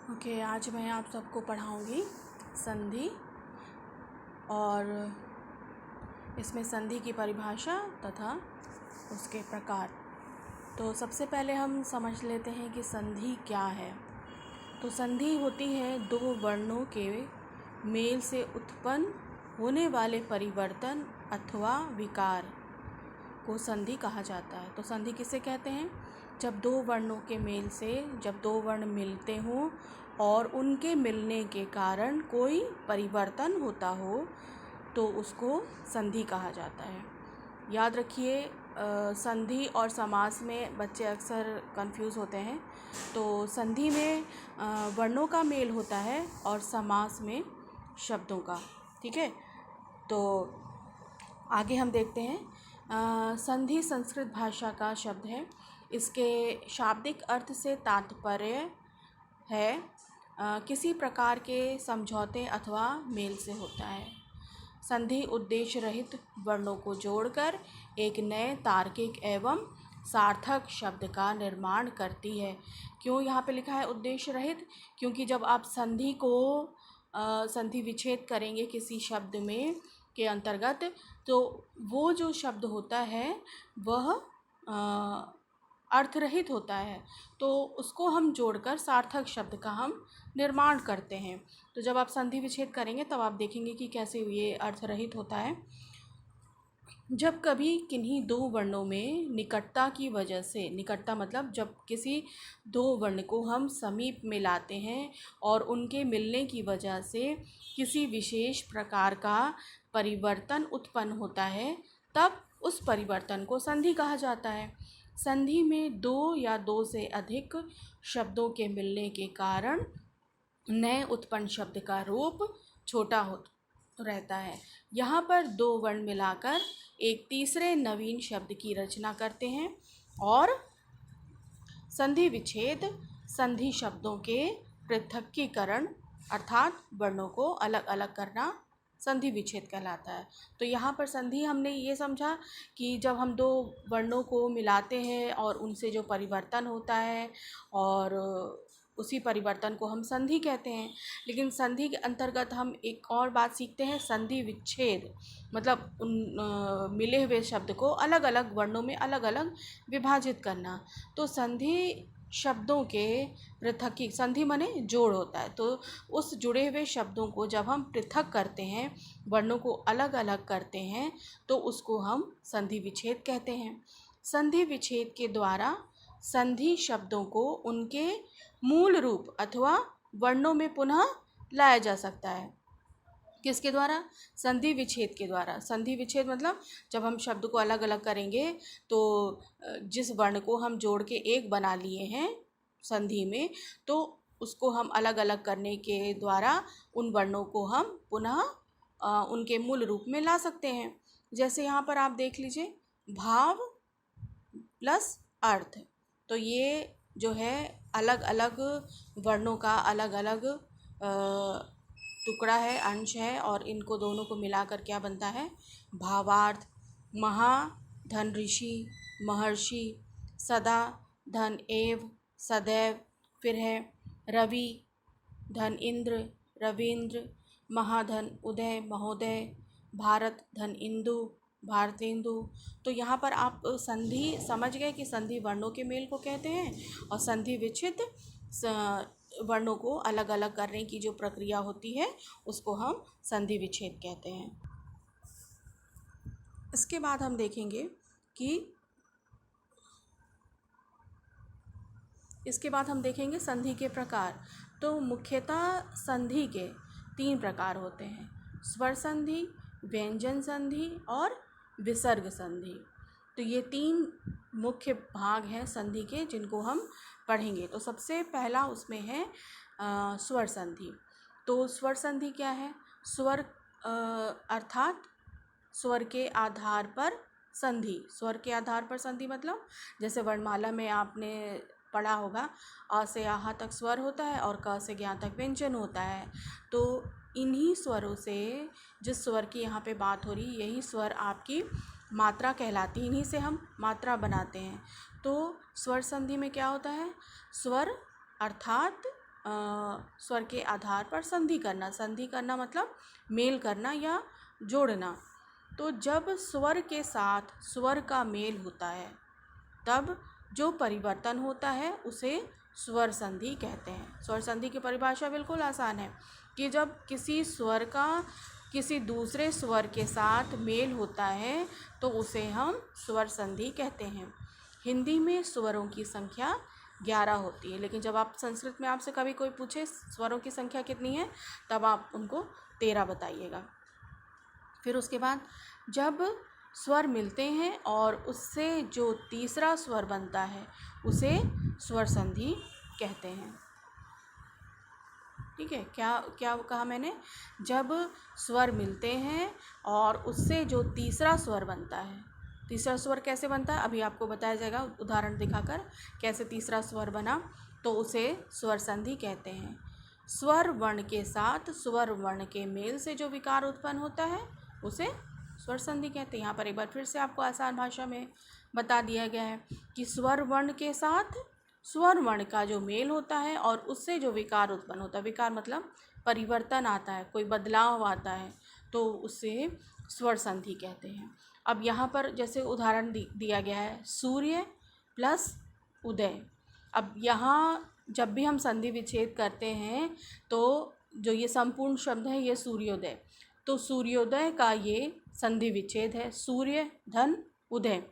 Okay, आज मैं आप सबको पढ़ाऊँगी संधि और इसमें संधि की परिभाषा तथा उसके प्रकार। तो सबसे पहले हम समझ लेते हैं कि संधि क्या है। तो संधि होती है दो वर्णों के मेल से उत्पन्न होने वाले परिवर्तन अथवा विकार को संधि कहा जाता है। तो संधि किसे कहते हैं? जब दो वर्णों के मेल से जब दो वर्ण मिलते हों और उनके मिलने के कारण कोई परिवर्तन होता हो तो उसको संधि कहा जाता है। याद रखिए, संधि और समास में बच्चे अक्सर कंफ्यूज होते हैं। तो संधि में वर्णों का मेल होता है और समास में शब्दों का। ठीक है, तो आगे हम देखते हैं। संधि संस्कृत भाषा का शब्द है। इसके शाब्दिक अर्थ से तात्पर्य है किसी प्रकार के समझौते अथवा मेल से होता है। संधि उद्देश्य रहित वर्णों को जोड़कर एक नए तार्किक एवं सार्थक शब्द का निर्माण करती है। क्यों यहाँ पे लिखा है उद्देश्य रहित? क्योंकि जब आप संधि को संधि विच्छेद करेंगे किसी शब्द में के अंतर्गत, तो वो जो शब्द होता है वह अर्थरहित होता है, तो उसको हम जोड़कर सार्थक शब्द का हम निर्माण करते हैं। तो जब आप संधि विच्छेद करेंगे तब आप देखेंगे कि कैसे ये अर्थरहित होता है। जब कभी किन्हीं दो वर्णों में निकटता की वजह से, निकटता मतलब जब किसी दो वर्ण को हम समीप में लाते हैं और उनके मिलने की वजह से किसी विशेष प्रकार का परिवर्तन उत्पन्न होता है, तब उस परिवर्तन को संधि कहा जाता है। संधि में दो या दो से अधिक शब्दों के मिलने के कारण नए उत्पन्न शब्द का रूप छोटा हो रहता है। यहाँ पर दो वर्ण मिलाकर एक तीसरे नवीन शब्द की रचना करते हैं और संधि विच्छेद संधि शब्दों के पृथक्कीकरण अर्थात वर्णों को अलग अलग करना संधि विच्छेद कहलाता है। तो यहाँ पर संधि हमने ये समझा कि जब हम दो वर्णों को मिलाते हैं और उनसे जो परिवर्तन होता है और उसी परिवर्तन को हम संधि कहते हैं। लेकिन संधि के अंतर्गत हम एक और बात सीखते हैं, संधि विच्छेद मतलब उन मिले हुए शब्द को अलग अलग वर्णों में अलग अलग विभाजित करना। तो संधि शब्दों के पृथक्की, संधि माने जोड़ होता है, तो उस जुड़े हुए शब्दों को जब हम पृथक करते हैं, वर्णों को अलग अलग करते हैं, तो उसको हम संधि विच्छेद कहते हैं। संधि विच्छेद के द्वारा संधि शब्दों को उनके मूल रूप अथवा वर्णों में पुनः लाया जा सकता है। किसके द्वारा? संधि विच्छेद के द्वारा। संधि विच्छेद मतलब जब हम शब्द को अलग अलग करेंगे तो जिस वर्ण को हम जोड़ के एक बना लिए हैं संधि में, तो उसको हम अलग अलग करने के द्वारा उन वर्णों को हम पुनः उनके मूल रूप में ला सकते हैं। जैसे यहाँ पर आप देख लीजिए, भाव प्लस अर्थ। तो ये जो है अलग अलग वर्णों का अलग अलग टुकड़ा है, अंश है, और इनको दोनों को मिलाकर क्या बनता है? भावार्थ। महा धन ऋषि, महर्षि, सदा धन एव, सदैव, फिर है रवि धन इंद्र, रवींद्र, महाधन उदय, महोदय, भारत धन इंदु, भारतेंदु। तो यहाँ पर आप संधि समझ गए कि संधि वर्णों के मेल को कहते हैं और संधि विच्छेद वर्णों को अलग अलग करने की जो प्रक्रिया होती है उसको हम संधि विच्छेद कहते हैं। इसके बाद हम देखेंगे संधि के प्रकार। तो मुख्यतः संधि के 3 प्रकार होते हैं: स्वर संधि, व्यंजन संधि और विसर्ग संधि। तो ये 3 मुख्य भाग हैं संधि के जिनको हम पढ़ेंगे। तो सबसे पहला उसमें है स्वर संधि। तो स्वर संधि क्या है? स्वर अर्थात स्वर के आधार पर संधि। स्वर के आधार पर संधि मतलब जैसे वर्णमाला में आपने पढ़ा होगा, अ से आहा तक स्वर होता है और क से ज्ञ तक व्यंजन होता है। तो इन्हीं स्वरों से, जिस स्वर की यहाँ पे बात हो रही, यही स्वर आपकी मात्रा कहलाती है। इन्हीं से हम मात्रा बनाते हैं। तो स्वर संधि में क्या होता है? स्वर अर्थात स्वर के आधार पर संधि करना। संधि करना मतलब मेल करना या जोड़ना। तो जब स्वर के साथ स्वर का मेल होता है तब जो परिवर्तन होता है उसे स्वर संधि कहते हैं। स्वर संधि की परिभाषा बिल्कुल आसान है कि जब किसी स्वर का किसी दूसरे स्वर के साथ मेल होता है तो उसे हम स्वर संधि कहते हैं। हिंदी में स्वरों की संख्या 11 होती है, लेकिन जब आप संस्कृत में आपसे कभी कोई पूछे स्वरों की संख्या कितनी है तब आप उनको 13 बताइएगा। फिर उसके बाद जब स्वर मिलते हैं और उससे जो तीसरा स्वर बनता है उसे स्वर संधि कहते हैं। ठीक है, क्या क्या कहा मैंने? जब स्वर मिलते हैं और उससे जो तीसरा स्वर बनता है, तीसरा स्वर कैसे बनता है अभी आपको बताया जाएगा उदाहरण दिखाकर कैसे तीसरा स्वर बना, तो उसे स्वर संधि कहते हैं। स्वर वर्ण के साथ स्वर वर्ण के मेल से जो विकार उत्पन्न होता है उसे स्वर संधि कहते हैं। यहाँ पर एक बार फिर से आपको आसान भाषा में बता दिया गया है कि स्वर वर्ण के साथ स्वर वर्ण का जो मेल होता है और उससे जो विकार उत्पन्न होता है, विकार मतलब परिवर्तन आता है, कोई बदलाव आता है, तो उसे स्वर संधि कहते हैं। अब यहाँ पर जैसे उदाहरण दिया गया है सूर्य प्लस उदय। अब यहाँ जब भी हम संधि विच्छेद करते हैं तो जो ये संपूर्ण शब्द है ये सूर्योदय, तो सूर्योदय का ये संधि विच्छेद है, सूर्य धन उदय।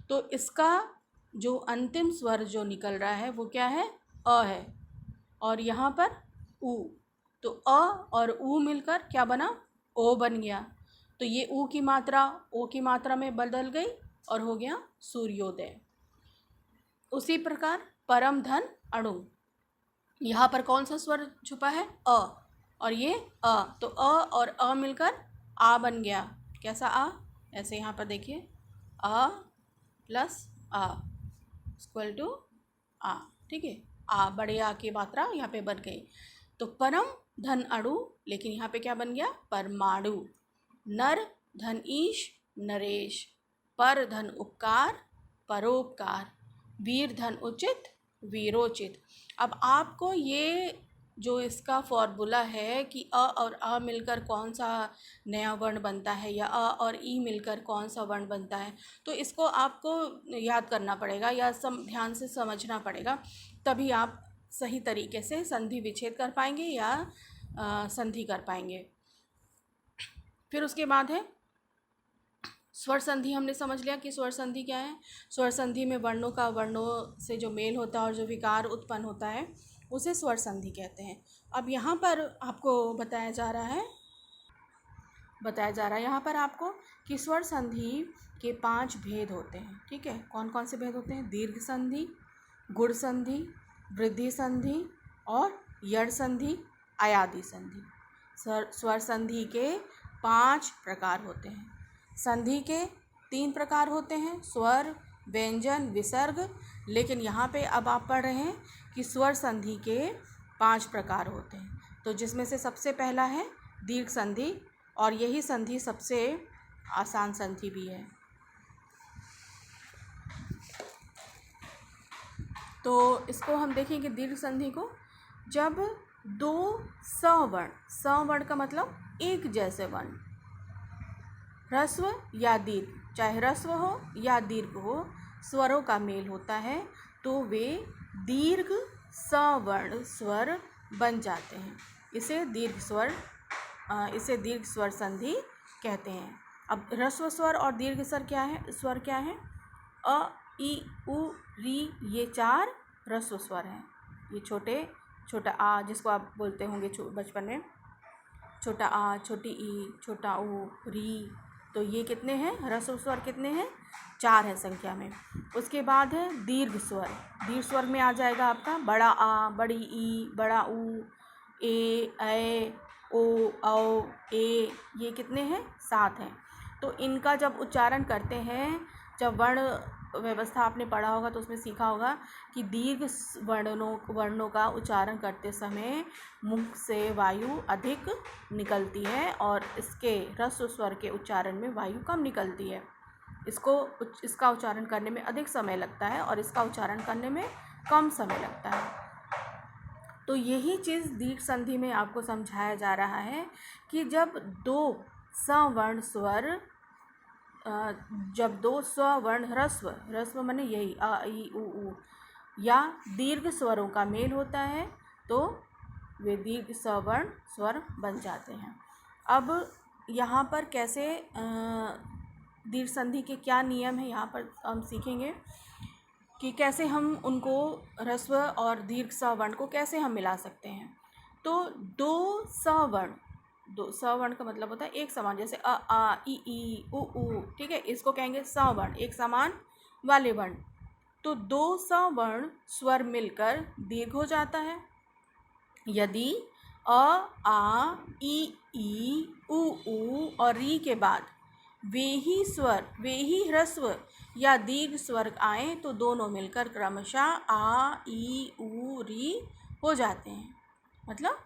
तो इसका जो अंतिम स्वर जो निकल रहा है वो क्या है? अ है, और यहाँ पर उ, तो अ और उ मिलकर क्या बना? ओ बन गया। तो ये उ की मात्रा ओ की मात्रा में बदल गई और हो गया सूर्योदय। उसी प्रकार परम धन अणु, यहाँ पर कौन सा स्वर छुपा है? अ, और ये अ, तो अ और अ मिलकर आ बन गया। कैसा आ? ऐसे यहाँ पर देखिए अ प्लस आ इक्वल टू आ। ठीक है, आ बड़े आ की मात्रा यहाँ पे बन गई। तो परम धन अणु, लेकिन यहाँ पे क्या बन गया? परमाणु। नर धन ईश नरेश, पर धन उपकार परोपकार, वीर धन उचित वीरोचित। अब आपको ये जो इसका फॉर्मूला है कि अ और अ मिलकर कौन सा नया वर्ण बनता है या अ और ई मिलकर कौन सा वर्ण बनता है, तो इसको आपको याद करना पड़ेगा या ध्यान से समझना पड़ेगा, तभी आप सही तरीके से संधि विच्छेद कर पाएंगे या संधि कर पाएंगे। फिर उसके बाद है स्वर संधि। हमने समझ लिया कि स्वर संधि क्या है। स्वर संधि में वर्णों का वर्णों से जो मेल होता है और जो विकार उत्पन्न होता है उसे स्वर संधि कहते हैं। अब यहाँ पर आपको बताया जा रहा है यहाँ पर आपको कि स्वर संधि के 5 भेद होते हैं। ठीक है, कौन कौन से भेद होते हैं? दीर्घ संधि, गुण संधि, वृद्धि संधि और यड़ संधि, आयादी संधि। स्वर संधि के 5 प्रकार होते हैं। संधि के 3 प्रकार होते हैं, स्वर, व्यंजन, विसर्ग। लेकिन यहाँ पे अब आप पढ़ रहे हैं कि स्वर संधि के 5 प्रकार होते हैं। तो जिसमें से सबसे पहला है दीर्घ संधि, और यही संधि सबसे आसान संधि भी है। तो इसको हम देखेंगे दीर्घ संधि को, जब 2 सवर्ण का मतलब एक जैसे वर्ण, ह्रस्व या दीर्घ, चाहे ह्रस्व हो या दीर्घ हो, स्वरों का मेल होता है तो वे दीर्घ सवर्ण स्वर बन जाते हैं। इसे दीर्घ स्वर संधि कहते हैं। अब ह्रस्व स्वर और दीर्घ स्वर क्या है? अ, ई, उ, री, ये 4 ह्रस्व स्वर हैं। ये छोटा आ जिसको आप बोलते होंगे बचपन में, छोटा आ, छोटी ई, छोटा उ, री, तो ये कितने हैं? ह्रस्व स्वर कितने हैं? 4 हैं संख्या में। उसके बाद है दीर्घ स्वर। दीर्घ स्वर में आ जाएगा आपका बड़ा आ, बड़ी ई, बड़ा उ, ए, ओ, औ, ए, ये कितने हैं? 7 हैं। तो इनका जब उच्चारण करते हैं, जब वर्ण व्यवस्था आपने पढ़ा होगा तो उसमें सीखा होगा कि दीर्घ वर्णों का उच्चारण करते समय मुख से वायु अधिक निकलती है और इसके ह्रस्व स्वर के उच्चारण में वायु कम निकलती है। इसका उच्चारण करने में अधिक समय लगता है और इसका उच्चारण करने में कम समय लगता है। तो यही चीज़ दीर्घ संधि में आपको समझाया जा रहा है कि जब दो सवर्ण स्वर जब दो स्वर्ण ह्रस्व माने यही अ ई उ या दीर्घ स्वरों का मेल होता है तो वे दीर्घ सवर्ण स्वर बन जाते हैं। अब यहाँ पर कैसे दीर्घ संधि के क्या नियम है यहाँ पर हम सीखेंगे कि कैसे हम उनको ह्रस्व और दीर्घ सवर्ण को कैसे हम मिला सकते हैं। तो दो सवर्ण का मतलब होता है एक समान, जैसे अ आ ई उ, ठीक है, इसको कहेंगे सवर्ण, एक समान वाले वर्ण। तो दो सवर्ण स्वर मिलकर दीर्घ हो जाता है यदि अ आ ई उ और री के बाद वे ही ह्रस्व या दीर्घ स्वर आए तो दोनों मिलकर क्रमशः आ ई उ री हो जाते हैं। मतलब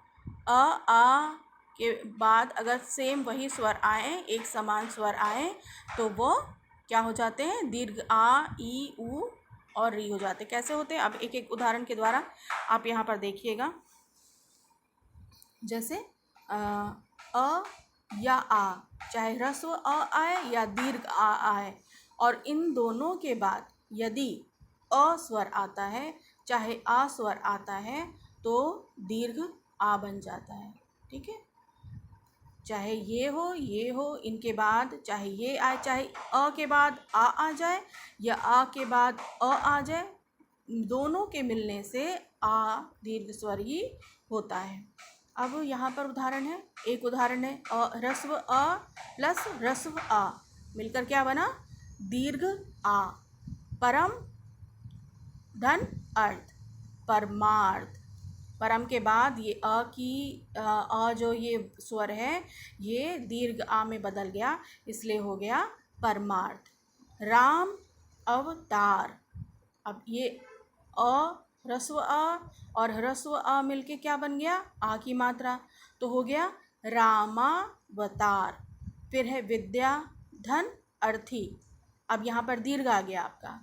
अ आ के बाद अगर सेम वही स्वर आए, एक समान स्वर आए, तो वो क्या हो जाते हैं, दीर्घ आ ई उ और री हो जाते हैं। कैसे होते हैं अब एक एक उदाहरण के द्वारा आप यहाँ पर देखिएगा। जैसे अ या आ, चाहे ह्रस्व अ आए या दीर्घ आ आए, और इन दोनों के बाद यदि अ स्वर आता है चाहे आ स्वर आता है तो दीर्घ आ बन जाता है। ठीक है, चाहे ये हो इनके बाद, चाहे ये आए, चाहे अ के बाद आ जाए या आ के बाद अ आ जाए, दोनों के मिलने से आ दीर्घ स्वर ही होता है। अब यहाँ पर उदाहरण है, एक उदाहरण है ह्रस्व अ प्लस ह्रस्व आ मिलकर क्या बना, दीर्घ आ, परम धन अर्थ, परमार्थ। परम के बाद ये अ जो ये स्वर है ये दीर्घ आ में बदल गया, इसलिए हो गया परमार्थ। राम अवतार, अब ये अ ह्रस्व अ और ह्रस्व अ मिलके क्या बन गया, आ की मात्रा, तो हो गया रामावतार। फिर है विद्या धन अर्थी, अब यहाँ पर दीर्घ आ गया आपका,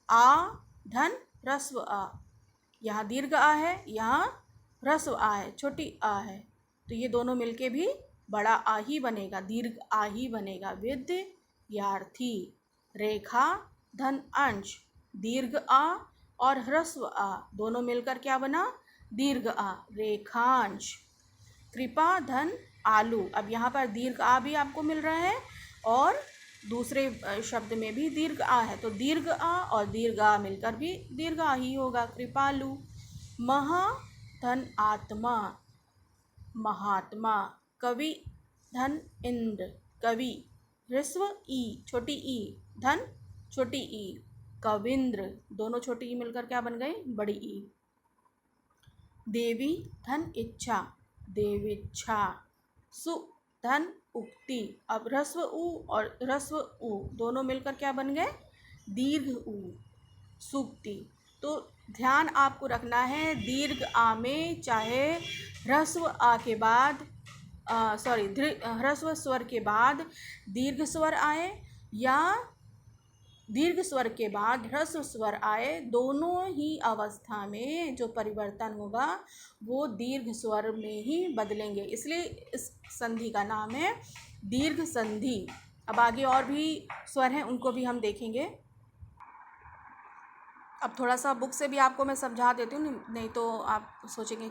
आ धन ह्रस्व आ, यहाँ दीर्घ आ है, यहाँ ह्रस्व आ है, छोटी आ है, तो ये दोनों मिलके भी बड़ा आ ही बनेगा, दीर्घ आ ही बनेगा। विद्यार्थी, रेखा धन अंश, दीर्घ आ और ह्रस्व आ दोनों मिलकर क्या बना, दीर्घ आ, रेखांश। कृपा धन आलू, अब यहाँ पर दीर्घ आ भी आपको मिल रहा है और दूसरे शब्द में भी दीर्घ आ है, तो दीर्घ आ और दीर्घ आ मिलकर भी दीर्घ आ ही होगा, कृपालु। महा धन आत्मा, महात्मा। कवि धन इंद्र, कवि, ह्रस्व ई छोटी ई धन छोटी ई, कविंद्र, दोनों छोटी ई मिलकर क्या बन गई, बड़ी ई। देवी धन इच्छा, देवीच्छा। सु धन उक्ति, अब ह्रस्व उ और ह्रस्व उ दोनों मिलकर क्या बन गए, दीर्घ उ, सूक्ति। तो ध्यान आपको रखना है, दीर्घ आ में चाहे ह्रस्व आ के बाद ह्रस्व स्वर के बाद दीर्घ स्वर आए या दीर्घ स्वर के बाद ह्रस्व स्वर आए, दोनों ही अवस्था में जो परिवर्तन होगा वो दीर्घ स्वर में ही बदलेंगे, इसलिए इस संधि का नाम है दीर्घ संधि। अब आगे और भी स्वर हैं उनको भी हम देखेंगे। अब थोड़ा सा बुक से भी आपको मैं समझा देती हूँ, नहीं तो आप सोचेंगे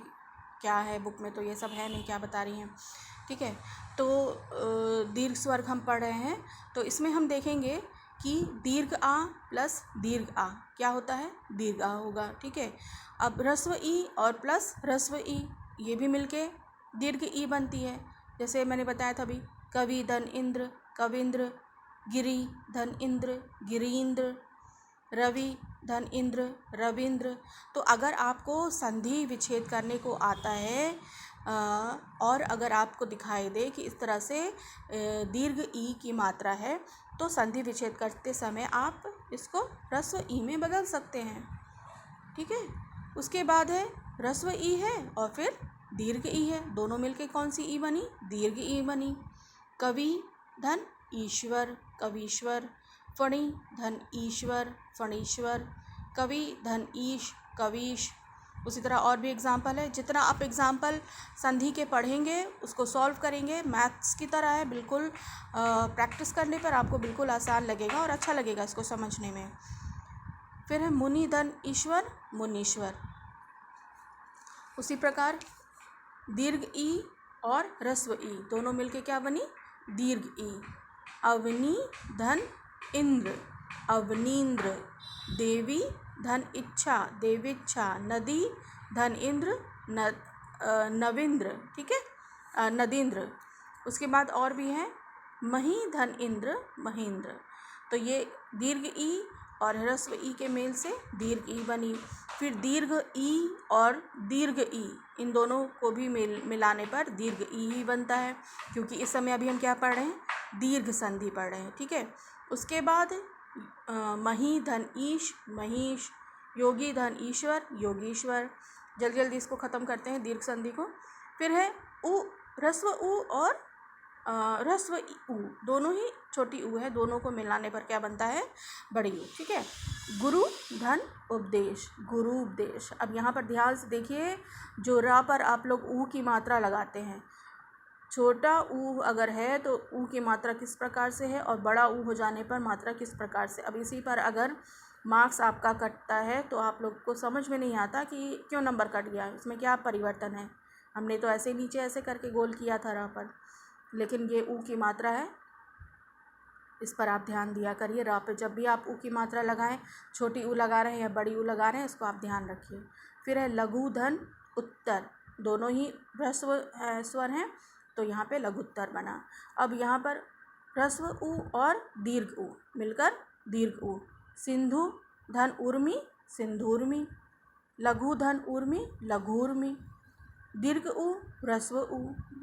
क्या है बुक में तो ये सब है नहीं, क्या बता रही हैं। ठीक है, तो दीर्घ स्वर हम पढ़ रहे हैं, तो इसमें हम देखेंगे कि दीर्घ आ प्लस दीर्घ आ क्या होता है, दीर्घ आ होगा। ठीक है, अब ह्रस्व ई और प्लस ह्रस्व ई ये भी मिलके दीर्घ ई बनती है, जैसे मैंने बताया था अभी, कवि धन इंद्र, कविंद्र, गिरी धन इंद्र, गिरींद्र, रवि धन इंद्र, रविंद्र। तो अगर आपको संधि विच्छेद करने को आता है और अगर आपको दिखाई दे कि इस तरह से दीर्घ ई की मात्रा है, तो संधि विच्छेद करते समय आप इसको ह्रस्व ई में बदल सकते हैं। ठीक है, उसके बाद है ह्रस्व ई है और फिर दीर्घ ई है, दोनों मिलके कौन सी ई बनी, दीर्घ ई बनी। कवि धन ईश्वर, कवीश्वर। फणी धन ईश्वर, फणीश्वर। कवि धन ईश, कवीश। उसी तरह और भी एग्जाम्पल है। जितना आप एग्जाम्पल संधि के पढ़ेंगे उसको सॉल्व करेंगे, मैथ्स की तरह है बिल्कुल। प्रैक्टिस करने पर आपको बिल्कुल आसान लगेगा और अच्छा लगेगा इसको समझने में। फिर है मुनि धन ईश्वर मुनीश्वर। उसी प्रकार दीर्घ ई और ह्रस्व ई दोनों मिलके क्या बनी? दीर्घ ई। अवनी धन इंद्र अवनींद्र। देवी धन इच्छा देवीच्छा। नदी धन इंद्र नविंद्र, ठीक है, नदींद्र। उसके बाद और भी हैं मही धन इंद्र महेंद्र। तो ये दीर्घ ई और ह्रस्व ई के मेल से दीर्घ ई बनी। फिर दीर्घ ई और दीर्घ ई इन दोनों को भी मिलाने पर दीर्घ ई ही बनता है, क्योंकि इस समय अभी हम क्या पढ़ रहे हैं? दीर्घ संधि पढ़ रहे हैं, ठीक है। उसके बाद मही धन ईश महीश। योगी धन ईश्वर योगीश्वर। जल्दी जल्दी इसको ख़त्म करते हैं दीर्घ संधि को। फिर है उ ह्रस्व उ और ह्रस्व उ, दोनों ही छोटी उ है, दोनों को मिलाने पर क्या बनता है? बड़ी उ, ठीक है। गुरु धन उपदेश गुरु उपदेश। अब यहाँ पर ध्यान से देखिए, जो रा पर आप लोग उ की मात्रा लगाते हैं, छोटा ऊ अगर है तो ऊ की मात्रा किस प्रकार से है और बड़ा ऊ हो जाने पर मात्रा किस प्रकार से। अब इसी पर अगर मार्क्स आपका कटता है तो आप लोग को समझ में नहीं आता कि क्यों नंबर कट गया, इसमें क्या परिवर्तन है। हमने तो ऐसे नीचे ऐसे करके गोल किया था रा पर, लेकिन ये ऊ की मात्रा है, इस पर आप ध्यान दिया करिए। रा पे जब भी आप ऊ की मात्रा लगाएं, छोटी ऊ लगा रहे हैं या बड़ी ऊ लगा रहे हैं, इसको आप ध्यान रखिए। फिर है लघु धन उत्तर। दोनों ही ह्रस्व स्वर हैं तो यहाँ पे लघुत्तर बना। अब यहाँ पर ह्रस्व उ और दीर्घ उ मिलकर दीर्घ उ। सिंधु धन उर्मी सिंधुर्मी। लघु धन उर्मी लघुर्मी। दीर्घ उ ह्रस्व उ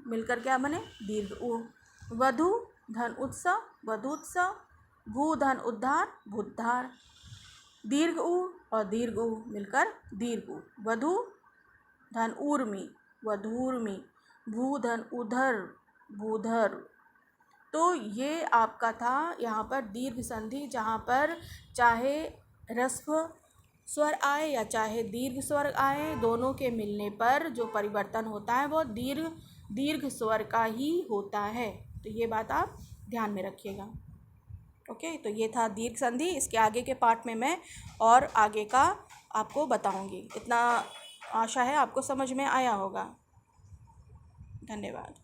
मिलकर क्या बने? दीर्घ उ। वधु धन उत्सव वधुत्सव। भू धन उद्धार भूद्धार। दीर्घ उ और दीर्घ उ मिलकर दीर्घ उ। वधु धन ऊर्मी वधूर्मी। भू धन उधर भूधर। तो ये आपका था यहाँ पर दीर्घ संधि, जहाँ पर चाहे ह्रस्व स्वर आए या चाहे दीर्घ स्वर आए, दोनों के मिलने पर जो परिवर्तन होता है वो दीर्घ स्वर का ही होता है। तो ये बात आप ध्यान में रखिएगा। ओके, तो ये था दीर्घ संधि। इसके आगे के पार्ट में मैं और आगे का आपको बताऊंगी। इतना आशा है आपको समझ में आया होगा। धन्यवाद।